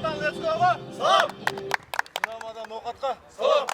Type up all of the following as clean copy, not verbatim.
Kaptan let's go'ga. Salom. Dinamodan No'xatga. Salom.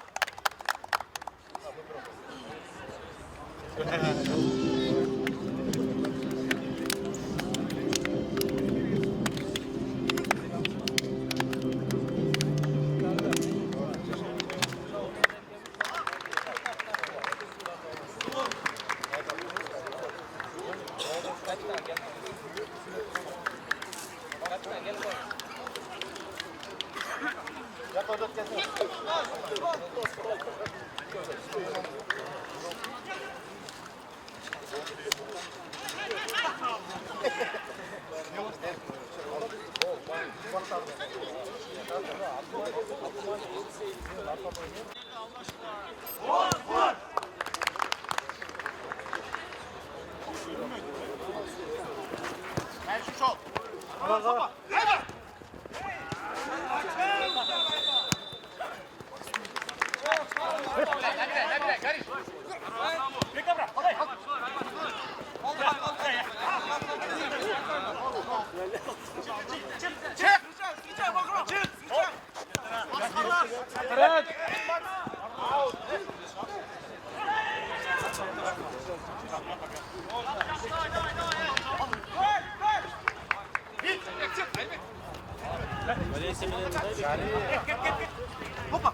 Hoppa.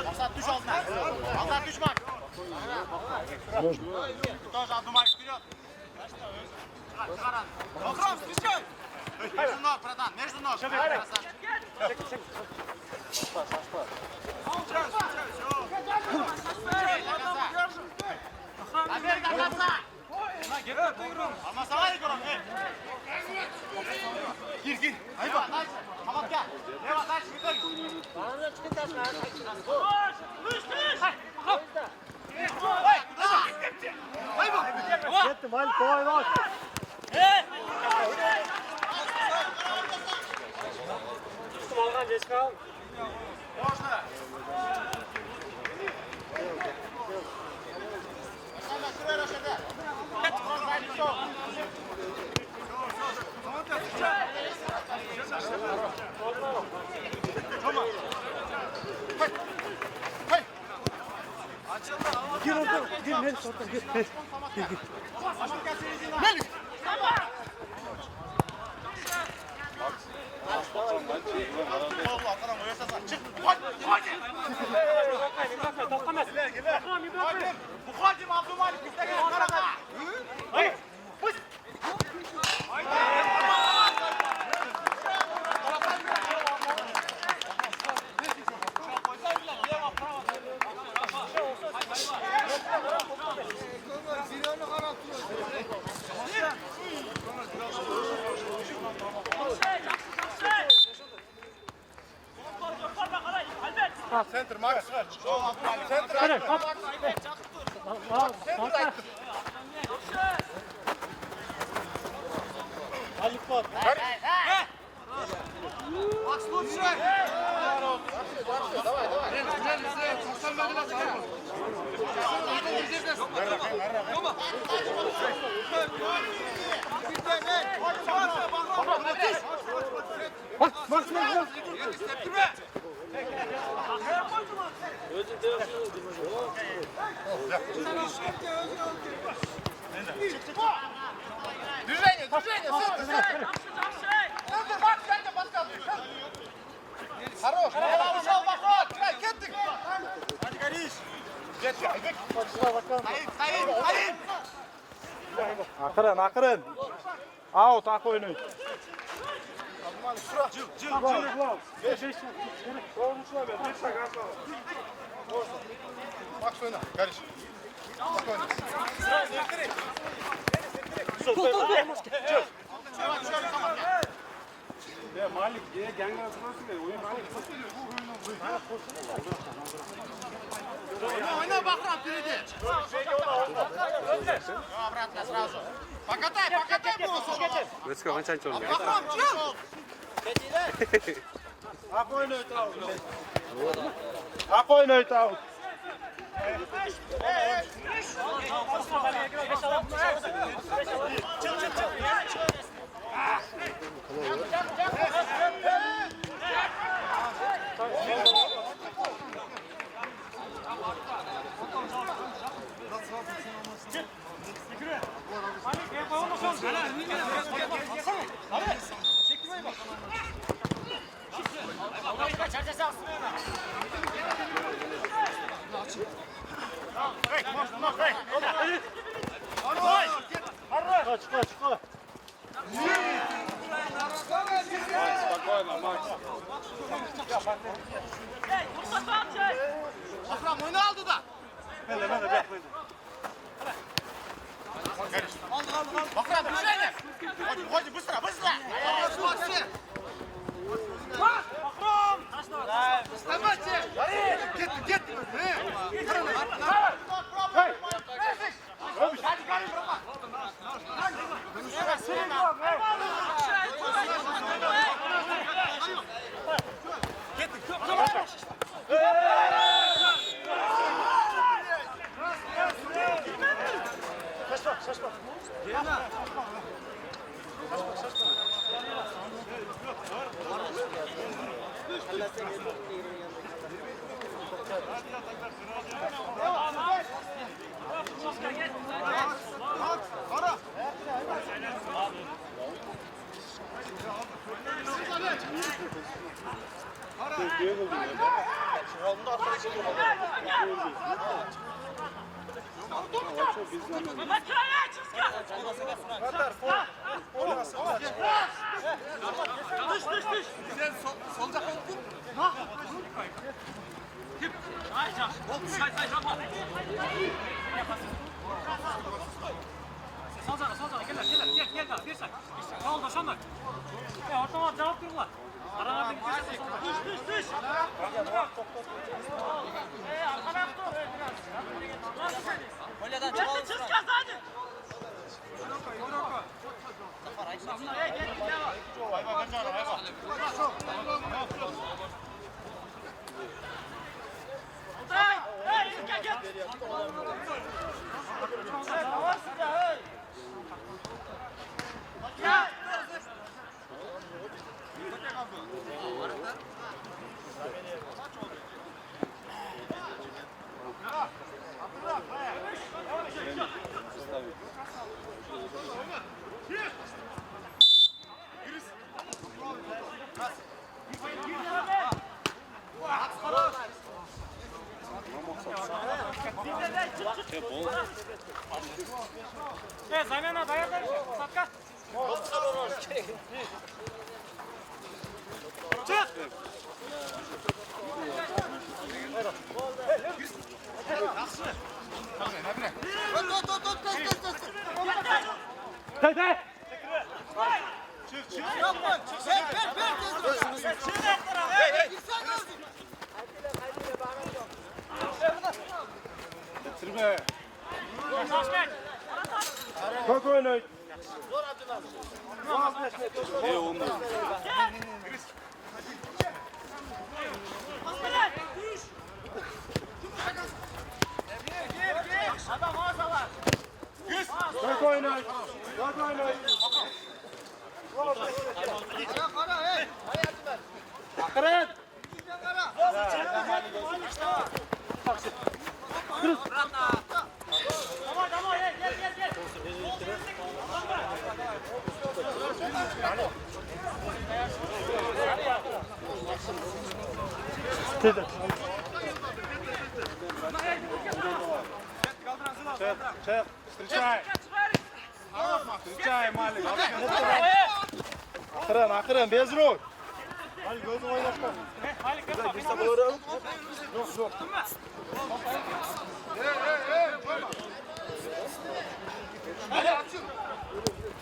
Maksat düş altına. Maksat düş bak. Тоже отдумай вперед. Покров, встречай. Между ног, братан, между ног. Наверх до конца. Алмасалай игрок. Гир. Айба. Хаматка. Лево, дальше, выходи. Кетті, Мalik, kolay bak. Üstüm alған жесіп қалың. Можно. Gir orada, gir Melis orada, gir. Gir. Melis! Allah adam oyasasan çık. Hadi. Toplamayız. Muhadim Abdülmalik bizde gel karada. Hayır. Center Max. Center. Center. Malik var. Max лучше. Давай. Движение, Центр, Макс, Катя, подсказывай. Хорош. Ушел, пошел. Кетик. Hadi Gariş. Get. Стоим. Akırın. Out, ak oyunu. Cıl. Max oyna. Gariş. Bak oyna. Malik, gang arasındasın ya. Oyun Malik. Oyna Бахрам впереди. Обратно сразу. Покатай босса. Let's go, Анчан чон. Бахрам, чел. Ak oyunu out. Ak oyunu out. Çık. Spokojno, Max. Akram oyunu aldı da. Akram bir şeyler. Hadi bısra bısra. Akram. İstemezse. Git git. Hadi gelin bırakma. Sen solda oldun. Salsana, gel, bir say. Sağ da şanlar. Ortama cevap durma. Arana bir düş. Arkadan dur. Kolyadan çık kaz hadi. Замена даярдар. Сатка. Çık. Bitirme. Çok oynayın. İyi oldu. Adam ağza var. Çok oynayın. Çok oynayın. Akırın. Tamam, gel. Чек. Встречай. Встречай, Малик. Akırın, bez ruh. Hadi gözüm oynatma. Hadi kırma. Bir sabah uğrayalım. Yok.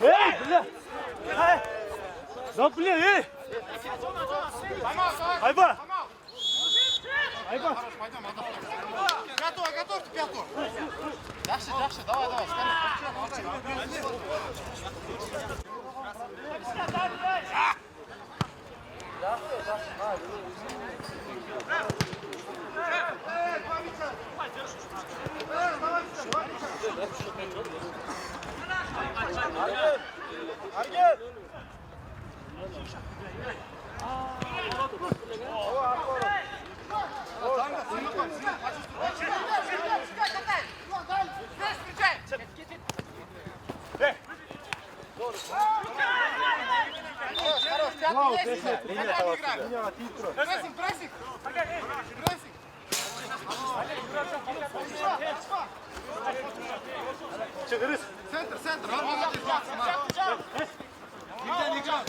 Hey, bile. Hey. Ne bile, hey. Ayba. Ayba. Готовьте пятую. Дальше, давай. Hareket. Linija tiyip turadi. Pressing, pressing. Pressing. Çıkırız. Center, center. Молодец, Максим. Играй, играй.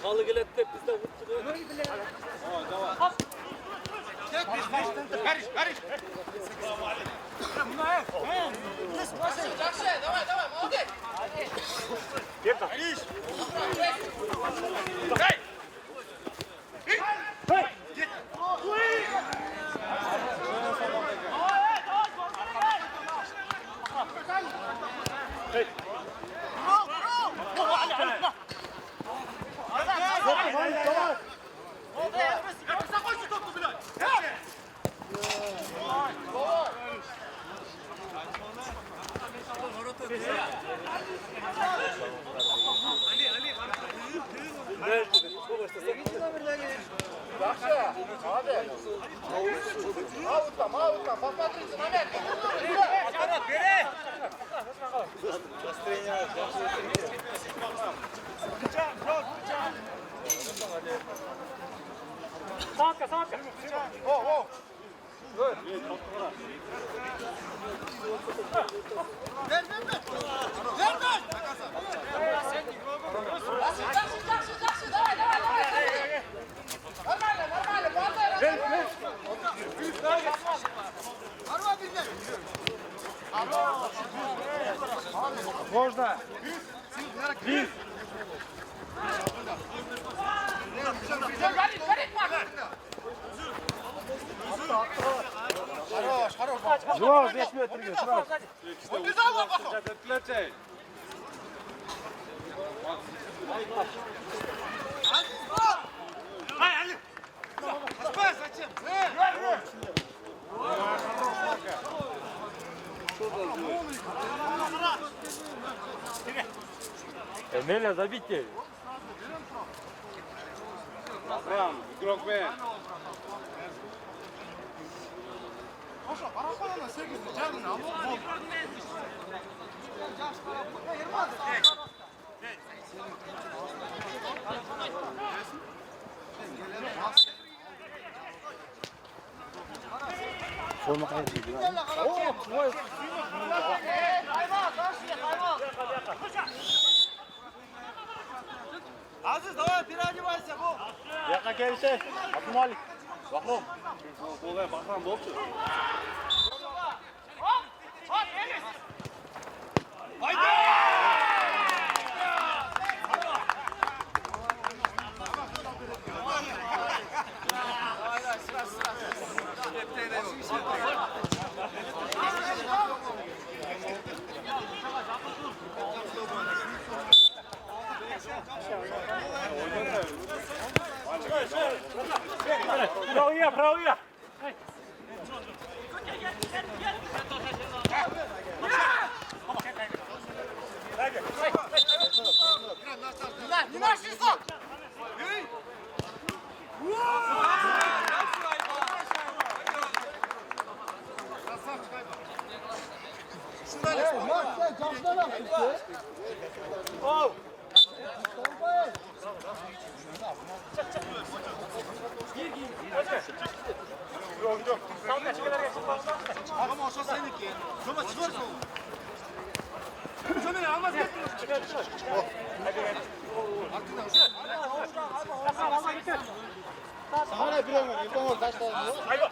Halı geletti biz de vurttuk. Горишь, горишь. Давай, давай, молодец. Гориш. Аутом. Посмотрите на мяч. Saatка. О. Давай. Нормально, Можно. Бил. Хорош. Жуал 5 метров. Сразу. Убежал, пошел. Зачем? Эмеля, забейте. Прям, игрок Б. Пошел, парапана, сегодня, джагна, амор. Forma kaybediyor. Aziz, давай, переодевайся, Бог. Yakına gelirse. Abdülmalik. Bakalım. Olaya bakran boksu. Правая. Не наш рисок! Ama aşağı seninki. Şoma çıkarsın. Şöyle almaz getirin. Sana bir ömür. Bir ömür kaç tane var?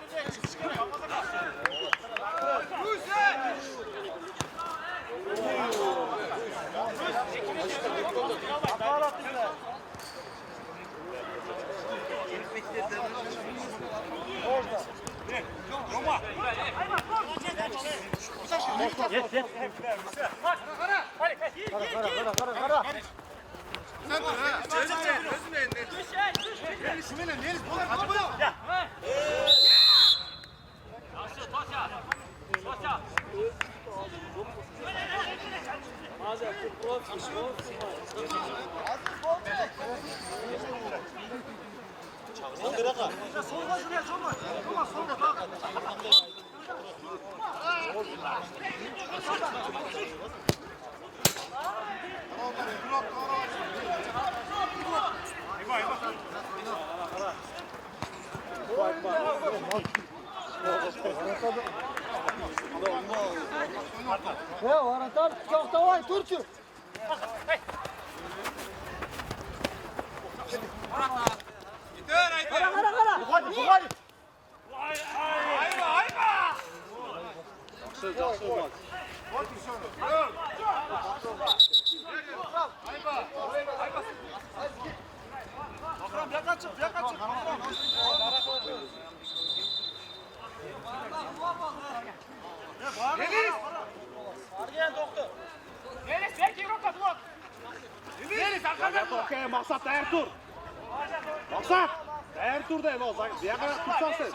Solga şuraya, solga. Solga, solga. Ya varatar çok davay Turçu. Kara. Okey, maksat tayar tur. Maksat tayar tur da o zaman. Diye kadar tutsarsın.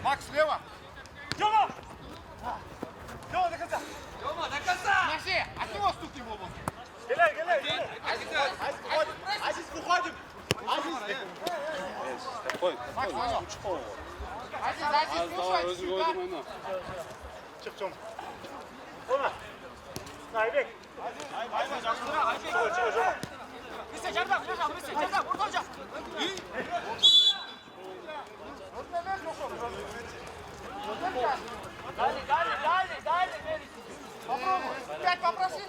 Макс, слева. Тёма! Тёма, до конца! Merci. От него стукни в оба. Геляй! Азиз, выходим! Макс, алло. Азиз, слушай, сюда. Çık Тёма. Тёма! Айбек! Çık Тёма! Birisi Cerdar, burada hocam. Дали. Попробуй. Опять попроси.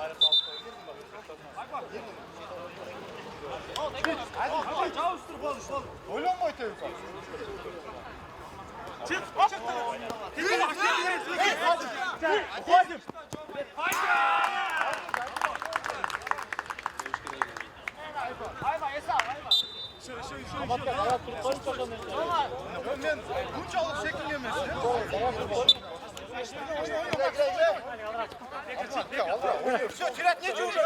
Oynanma telefon. Çık! Уходим. Ben buncalık şekil yemesi. Все, терять нечего уже.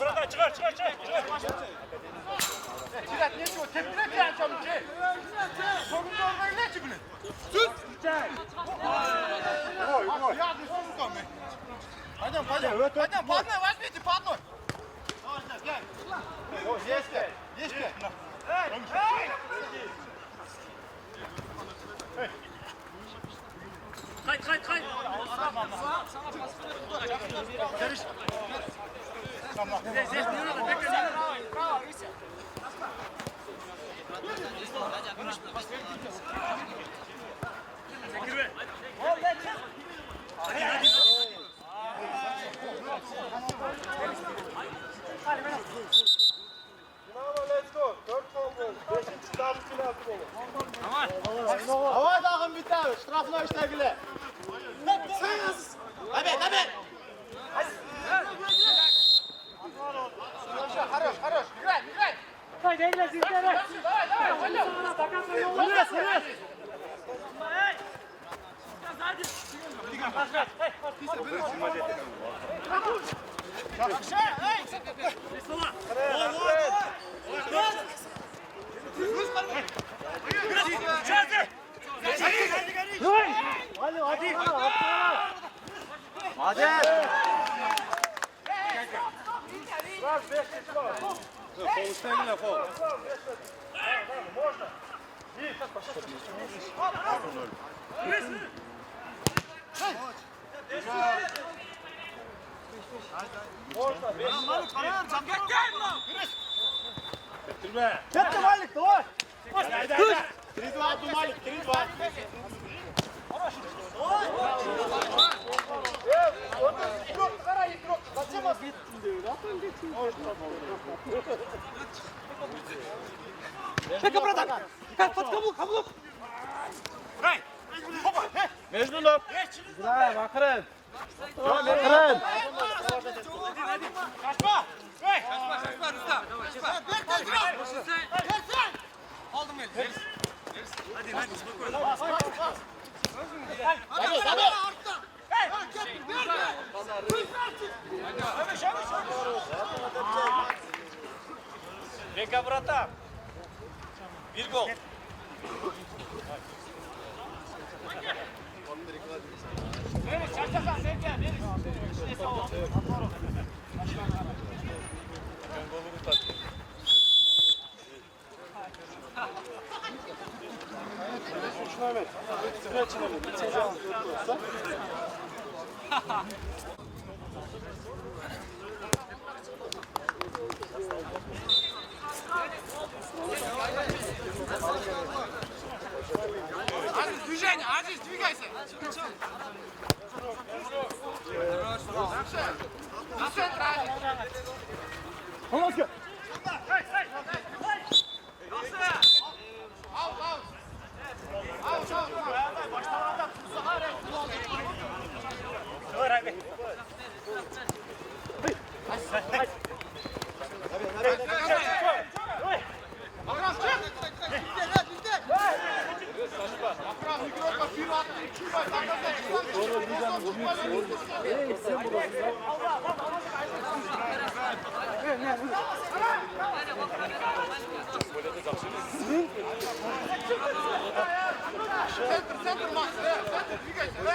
Bırak, çıkar! Терять нечего. Tepkine kıyacağım ki. Sorunca olmayı ne çıkını? Sus. Ой. Я не слышу там. Пойдем. Пойдем, по одной возьмите, по одной. О, есть пять. Kayıt. Давай дağın bir tane. Штрафной iştekiler. Tabii. Хорош. Играй. Haydi eyle sizlere. Bitirme. Ketdi Malik, давай. Haydi. 3-2 Abdumalik, 3-2. Qara, игрок. Зачем вас? Чека, братан. Под каблук. Между ног. Здравия, Бахрин. Бахрин. Kaçma. Hey. Veka, brata. Bir gol. Азиз, движение, Азиз, двигайся. На центр, Азиз. Центр, Макс, центр, двигайся, да.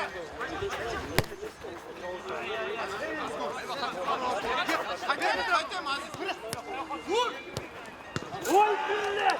Хотим, Азиз. Ой, блядь!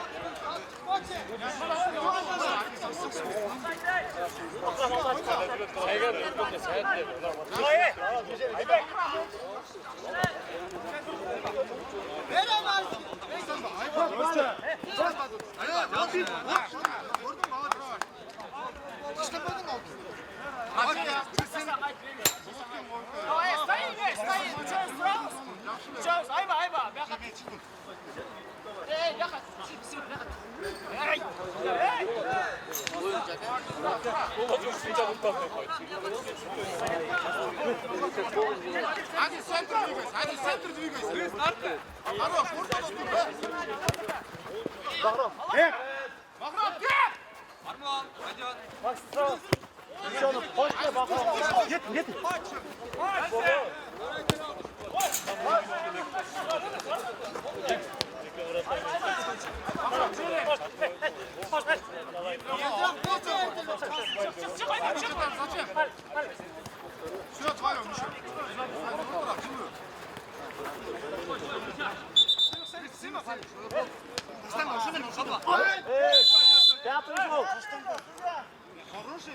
Азиз, центр двигайся. Хорош, burada tutun be. Bahram. Bahram, gel. Armağan, Hadiyan. Bak, sağ. Şunu koşma Bahram. Git. Все, твое, Миша. Хороший,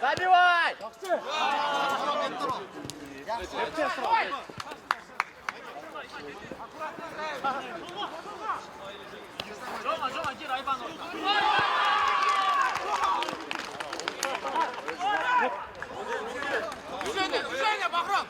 Забивай! Движение, Бахрам!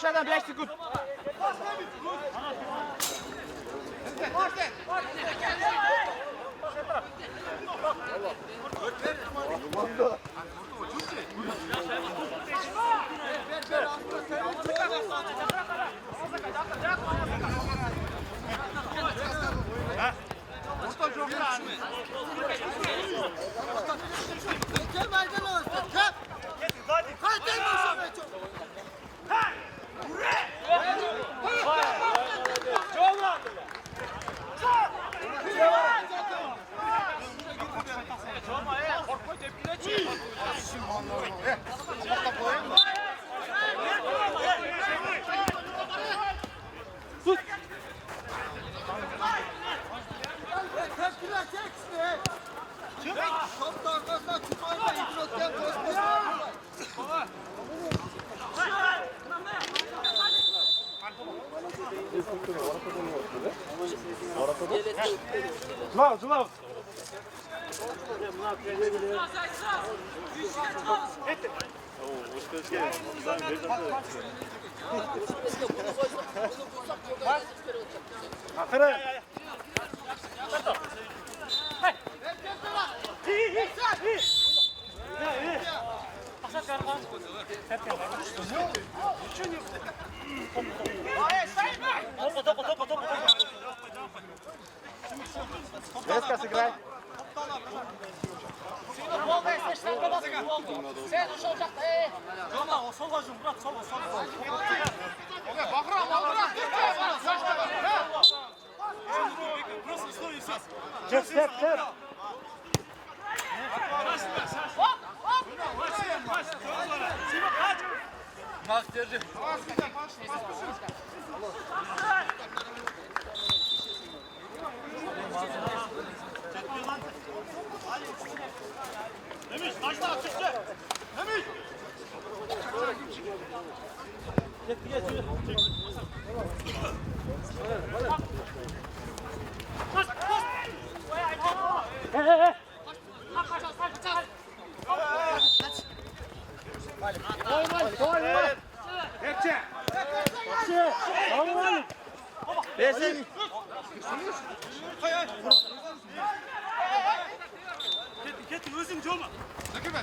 Koşadan 5 sekund. Zulav. Akırın. Резко сыграй. Степ. Besin. Getir özüm olma. Sakırma.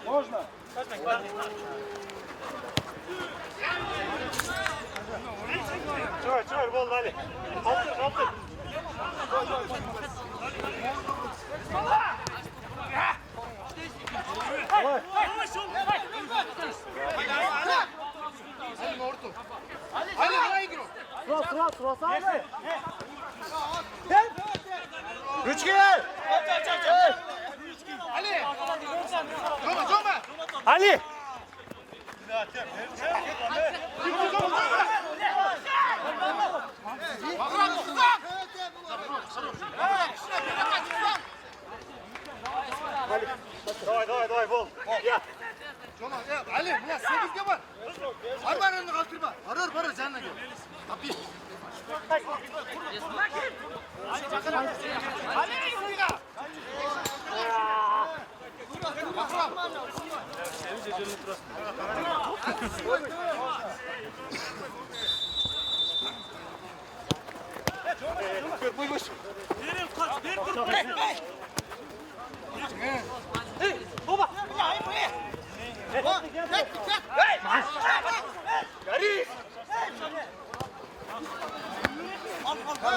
Можно? Çağır bol Ali. Kaldır. Sıra abi. Üç gel. Ali. Давай, бол. Я. Ali, mına 8'ge var. Var önünü kaldırma. Arar canına gel. Kapıyı. Ali yürüyle.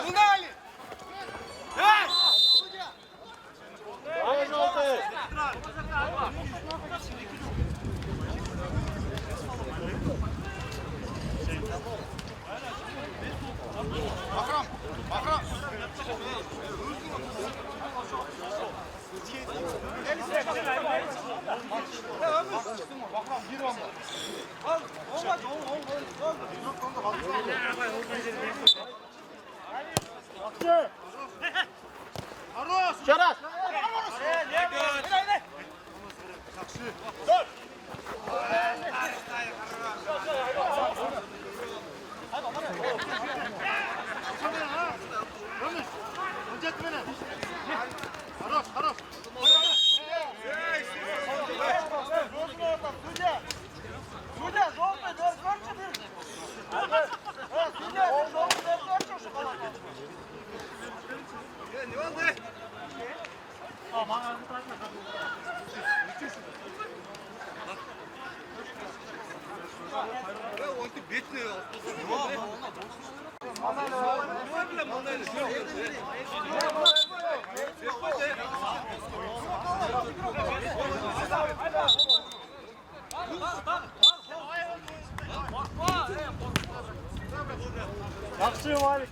Buna Ali. Давай, желтый. Bakram. Çaras. Хорош. Судя, желтый, дорожка бери. Судя, желтый, дорожка шоколад. Yaxşı Malik.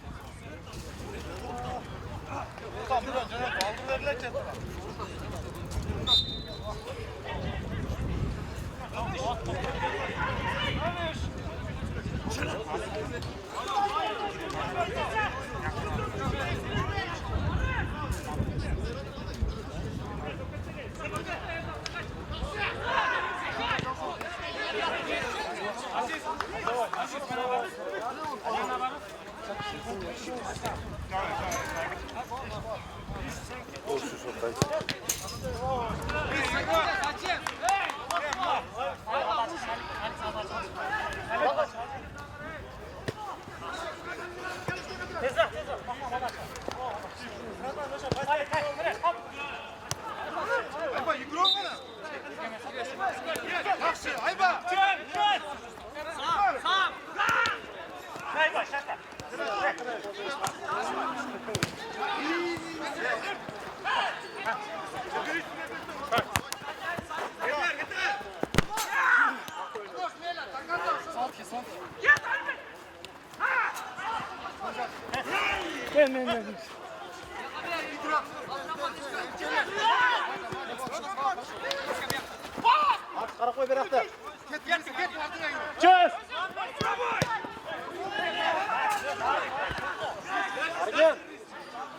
Ayba yıkılıyor mu? Yaxşı, Ayba. Artık kara koy bir hafta. Get. Çöz.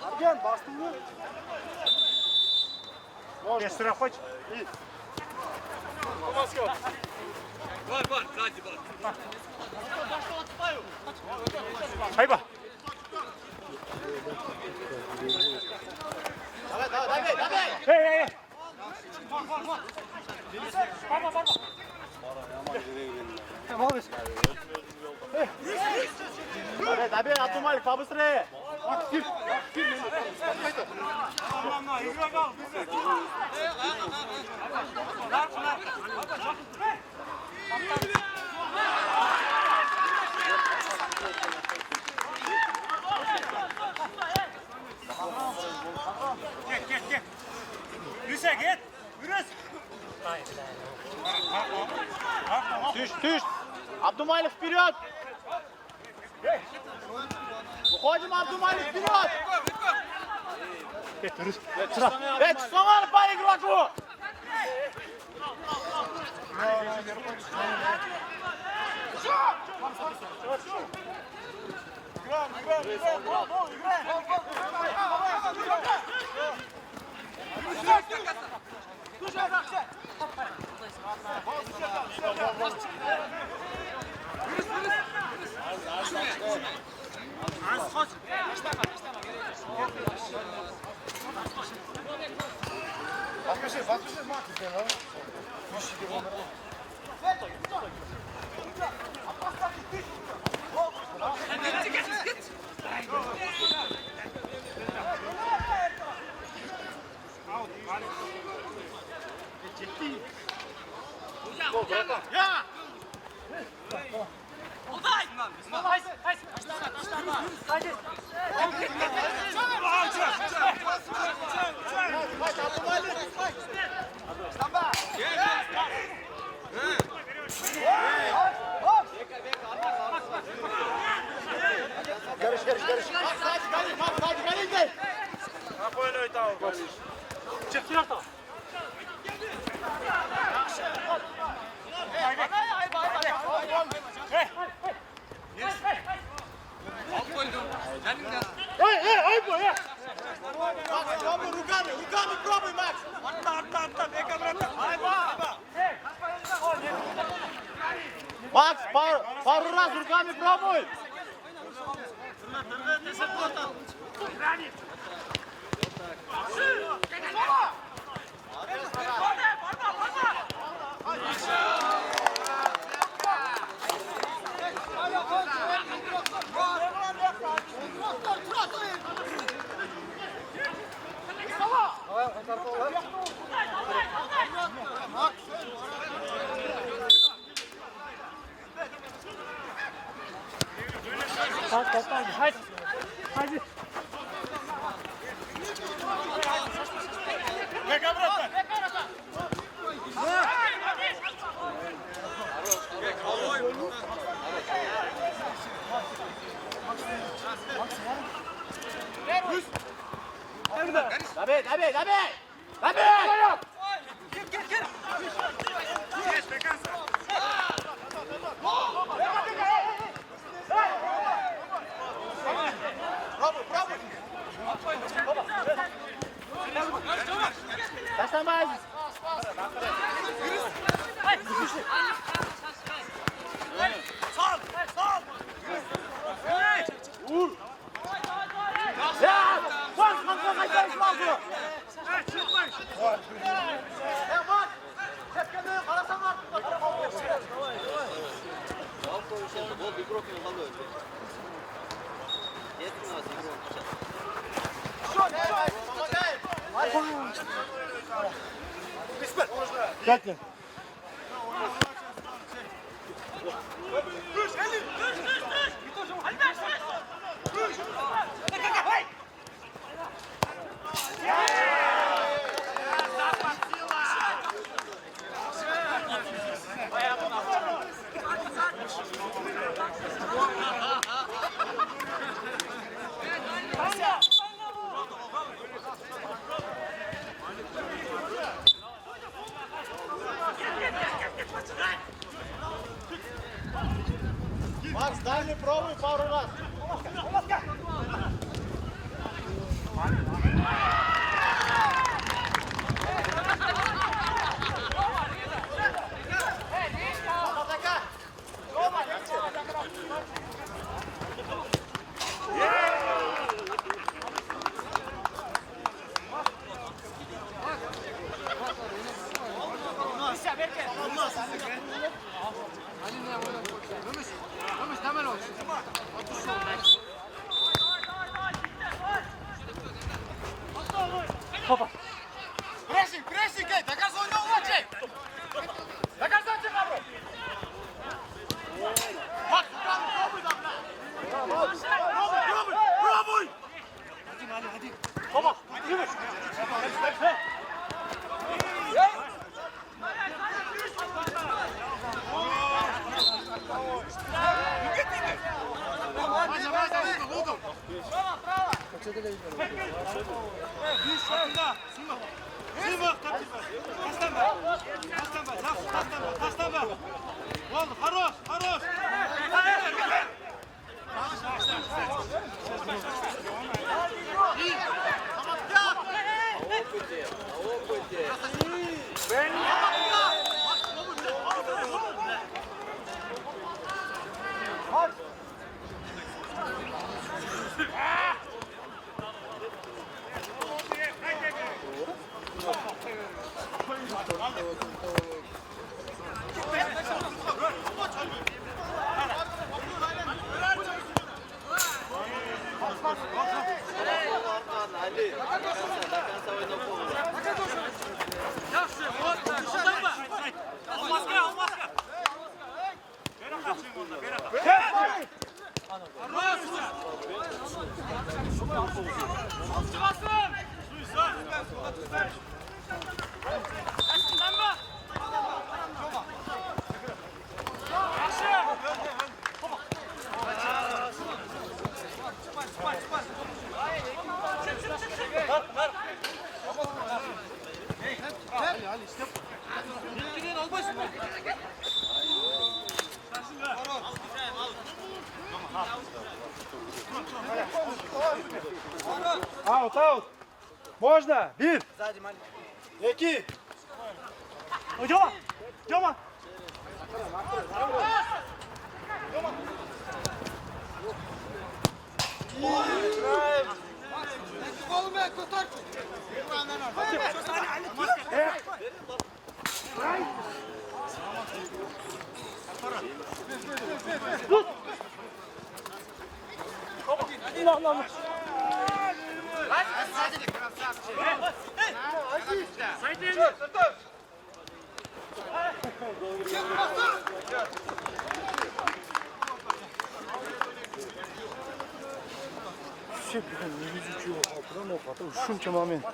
Argen bastın mı? Beş sıra koç. İyi. Var, hadi var. Hayba. Hey. Давай, Абдумалик, побыстрее. Gel. Yürüse git. Yürüs. Түш. Абдумалик вперед. Выходим, Абдумалик вперед. Соңар по игроку. Играем. Макс, пару раз руками пробуй! Haydi. Taşlamaz! Ya! Bak! Kaçmayın lazım! Ya bak! Tepkede karasan var! Bekle. Макс, дай мне пробуй пару раз! Ömüş temel olsun. Pressing, pressing, ej, taka zona ułacie! Taka zacie, Pablo! Bak, próbuj tam, próbuj! Hadi. Baba, yürü. Хорош, хорош! Аут. Можно. 1. Сзади, маленький. 2. Тёма! Тёма! Oğlum kurtar. Все, не изучил, прямо потом шумче момент.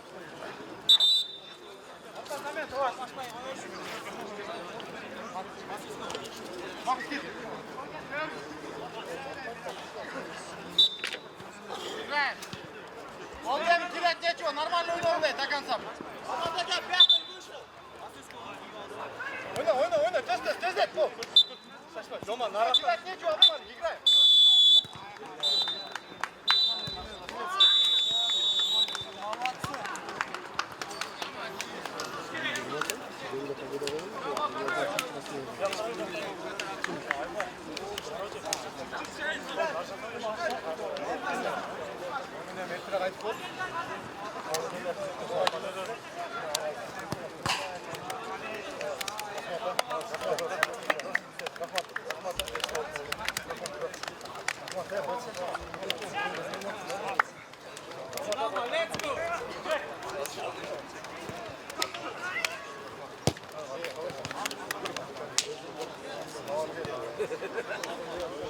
Он там терять нечего, нормально уйдем до конца. Ойна, тез, пол. Дома, народ. Терять нечего, играй.